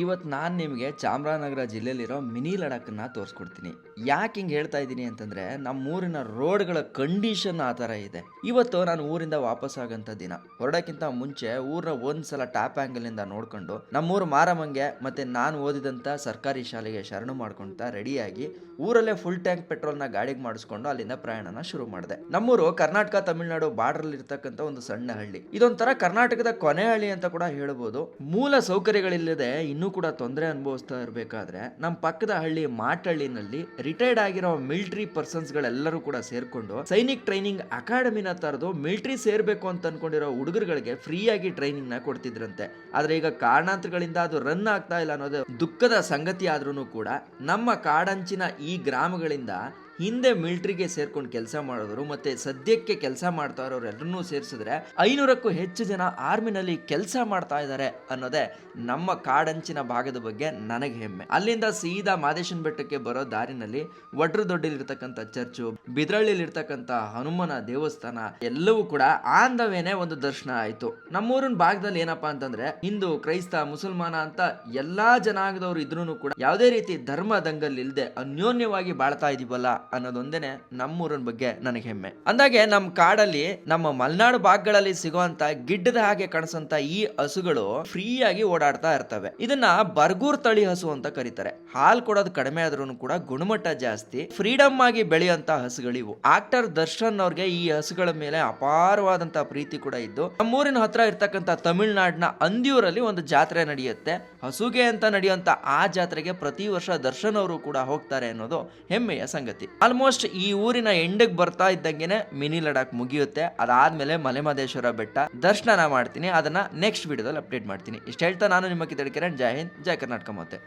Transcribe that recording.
ಇವತ್ತು ನಾನು ನಿಮಗೆ ಚಾಮರಾಜನಗರ ಜಿಲ್ಲೆಯಲ್ಲಿರೋ ಮಿನಿ ಲಡಾಖನ್ನ ತೋರಿಸ್ಕೊಡ್ತೀನಿ. ಯಾಕೆ ಹಿಂಗೆ ಹೇಳ್ತಾ ಇದ್ದೀನಿ ಅಂತಂದರೆ ನಮ್ಮೂರಿನ ರೋಡ್ಗಳ ಕಂಡೀಷನ್ ಆ ಥರ ಇದೆ. ಇವತ್ತು ನಾನು ಊರಿಂದ ವಾಪಸ್ ಆಗಂಥ ದಿನ. ಹೊರಡೋಕ್ಕಿಂತ ಮುಂಚೆ ಊರನ್ನ ಒಂದು ಸಲ ಟ್ಯಾಪ್ ಆ್ಯಂಗಲಿಂದ ನೋಡಿಕೊಂಡು ನಮ್ಮೂರು ಮಾರಮ್ಮಂಗೆ ಮತ್ತು ನಾನು ಓದಿದಂಥ ಸರ್ಕಾರಿ ಶಾಲೆಗೆ ಶರಣು ಮಾಡ್ಕೊಳ್ತಾ ರೆಡಿಯಾಗಿ ಊರಲ್ಲೇ ಫುಲ್ ಟ್ಯಾಂಕ್ ಪೆಟ್ರೋಲ್ನ ಗಾಡಿಗೆ ಮಾಡಿಸ್ಕೊಂಡು ಅಲ್ಲಿಂದ ಪ್ರಯಾಣನ ಶುರು ಮಾಡಿದೆ. ನಮ್ಮೂರು ಕರ್ನಾಟಕ ತಮಿಳುನಾಡು ಬಾರ್ಡರ್ ಇರ್ತಕ್ಕಂಥ ಒಂದು ಸಣ್ಣ ಹಳ್ಳಿ. ಇದೊಂಥರ ಕರ್ನಾಟಕದ ಕೊನೆ ಹಳ್ಳಿ ಅಂತ ಕೂಡ ಹೇಳ್ಬೋದು. ಮೂಲ ಸೌಕರ್ಯಗಳಿಲ್ಲದೆ ಇನ್ನೂ ಕೂಡ ತೊಂದರೆ ಅನುಭವಿಸ್ತಾ ಇರಬೇಕಾದ್ರೆ ನಮ್ಮ ಪಕ್ಕದ ಹಳ್ಳಿ ಮಾಟಹಳ್ಳಿನಲ್ಲಿ ರಿಟೈರ್ಡ್ ಆಗಿರೋ ಮಿಲಿಟರಿ ಪರ್ಸನ್ಸ್ ಗಳೆಲ್ಲರೂ ಕೂಡ ಸೇರ್ಕೊಂಡು ಸೈನಿಕ್ ಟ್ರೈನಿಂಗ್ ಅಕಾಡೆಮಿನ ತರದು ಮಿಲಿಟರಿ ಸೇರ್ಬೇಕು ಅಂತ ಅನ್ಕೊಂಡಿರೋ ಹುಡುಗರುಗಳಿಗೆ ಫ್ರೀ ಆಗಿ ಟ್ರೈನಿಂಗ್ ನ ಕೊಡ್ತಿದ್ರಂತೆ. ಆದ್ರೆ ಈಗ ಕಾರಣಾಂತರಗಳಿಂದ ಅದು ರನ್ ಆಗ್ತಾ ಇಲ್ಲ ಅನ್ನೋದು ದುಃಖದ ಸಂಗತಿ ಆದ್ರೂ ಕೂಡ ನಮ್ಮ ಕಾಡಂಚಿನ ಈ ಗ್ರಾಮಗಳಿಂದ ಹಿಂದೆ ಮಿಲಿಟರಿಗೆ ಸೇರ್ಕೊಂಡು ಕೆಲಸ ಮಾಡಿದ್ರು ಮತ್ತೆ ಸದ್ಯಕ್ಕೆ ಕೆಲಸ ಮಾಡ್ತಾ ಇರೋರು ಎಲ್ಲರನ್ನೂ ಸೇರಿಸಿದ್ರೆ 500ಕ್ಕೂ ಹೆಚ್ಚು ಜನ ಆರ್ಮಿನಲ್ಲಿ ಕೆಲಸ ಮಾಡ್ತಾ ಇದ್ದಾರೆ ಅನ್ನೋದೇ ನಮ್ಮ ಕಾಡಂಚಿನ ಭಾಗದ ಬಗ್ಗೆ ನನಗೆ ಹೆಮ್ಮೆ. ಅಲ್ಲಿಂದ ಸೀದಾ ಮಾದೇಶನ್ ಬೆಟ್ಟಕ್ಕೆ ಬರೋ ದಾರಿನಲ್ಲಿ ವಡ್ರು ದೊಡ್ಡಲಿರ್ತಕ್ಕಂಥ ಚರ್ಚು, ಬಿದ್ರಳ್ಳಿಲಿರ್ತಕ್ಕಂಥ ಹನುಮನ ದೇವಸ್ಥಾನ ಎಲ್ಲವೂ ಕೂಡ ಆನ್ ದ ವೇನೆ ಒಂದು ದರ್ಶನ ಆಯ್ತು. ನಮ್ಮೂರಿನ ಭಾಗದಲ್ಲಿ ಏನಪ್ಪಾ ಅಂತಂದ್ರೆ ಹಿಂದೂ, ಕ್ರೈಸ್ತ, ಮುಸಲ್ಮಾನ ಅಂತ ಎಲ್ಲಾ ಜನಾಂಗದವರು ಇದ್ರೂ ಕೂಡ ಯಾವುದೇ ರೀತಿ ಧರ್ಮ ದಂಗಲ್ ಇಲ್ಲದೆ ಅನ್ಯೋನ್ಯವಾಗಿ ಬಾಳ್ತಾ ಇದೀವಲ್ಲ ಅನ್ನೋದೊಂದೇನೆ ನಮ್ಮೂರಿನ ಬಗ್ಗೆ ನನಗೆ ಹೆಮ್ಮೆ. ಅಂದಾಗೆ ನಮ್ಮ ಕಾಡಲ್ಲಿ ನಮ್ಮ ಮಲೆನಾಡು ಭಾಗಗಳಲ್ಲಿ ಸಿಗುವಂತ ಗಿಡ್ಡದ ಹಾಗೆ ಕಾಣಿಸಂತ ಈ ಹಸುಗಳು ಫ್ರೀ ಆಗಿ ಓಡಾಡ್ತಾ ಇರ್ತವೆ. ಇದನ್ನ ಬರ್ಗೂರ್ ತಳಿ ಹಸು ಅಂತ ಕರೀತಾರೆ. ಹಾಲು ಕೊಡೋದು ಕಡಿಮೆ ಆದ್ರೂ ಕೂಡ ಗುಣಮಟ್ಟ ಜಾಸ್ತಿ, ಫ್ರೀಡಮ್ ಆಗಿ ಬೆಳೆಯುವಂತ ಹಸುಗಳಿವು. ಆಕ್ಟರ್ ದರ್ಶನ್ ಅವ್ರಿಗೆ ಈ ಹಸುಗಳ ಮೇಲೆ ಅಪಾರವಾದಂತ ಪ್ರೀತಿ ಕೂಡ ಇದ್ದು ನಮ್ಮೂರಿನ ಹತ್ರ ಇರ್ತಕ್ಕಂಥ ತಮಿಳುನಾಡಿನ ಅಂದಿಯೂರಲ್ಲಿ ಒಂದು ಜಾತ್ರೆ ನಡೆಯುತ್ತೆ. ಹಸುಗೆ ಅಂತ ನಡೆಯುವಂತ ಆ ಜಾತ್ರೆಗೆ ಪ್ರತಿ ವರ್ಷ ದರ್ಶನ್ ಅವರು ಕೂಡ ಹೋಗ್ತಾರೆ ಅನ್ನೋದು ಹೆಮ್ಮೆಯ ಸಂಗತಿ. ಆಲ್ಮೋಸ್ಟ್ ಈ ಊರಿನ ಎಂಡಿಗೆ ಬರ್ತಾ ಇದ್ದಂಗೆನೆ ಮಿನಿ ಲಡಾಖ್ ಮುಗಿಯುತ್ತೆ. ಅದಾದ್ಮೇಲೆ ಮಲೆಮಹದೇಶ್ವರ ಬೆಟ್ಟ ದರ್ಶನ ಮಾಡ್ತೀನಿ. ಅದನ್ನ ನೆಕ್ಸ್ಟ್ ವಿಡಿಯೋದಲ್ಲಿ ಅಪ್ಡೇಟ್ ಮಾಡ್ತೀನಿ. ಇಷ್ಟ ಹೇಳ್ತಾ ನಾನು ನಿಮ್ಮ ಕಿತ್ತಳೆ ಕಿರಣ್. ಜೈ ಹಿಂದ್, ಜೈ ಕರ್ನಾಟಕ ಮಾತೆ.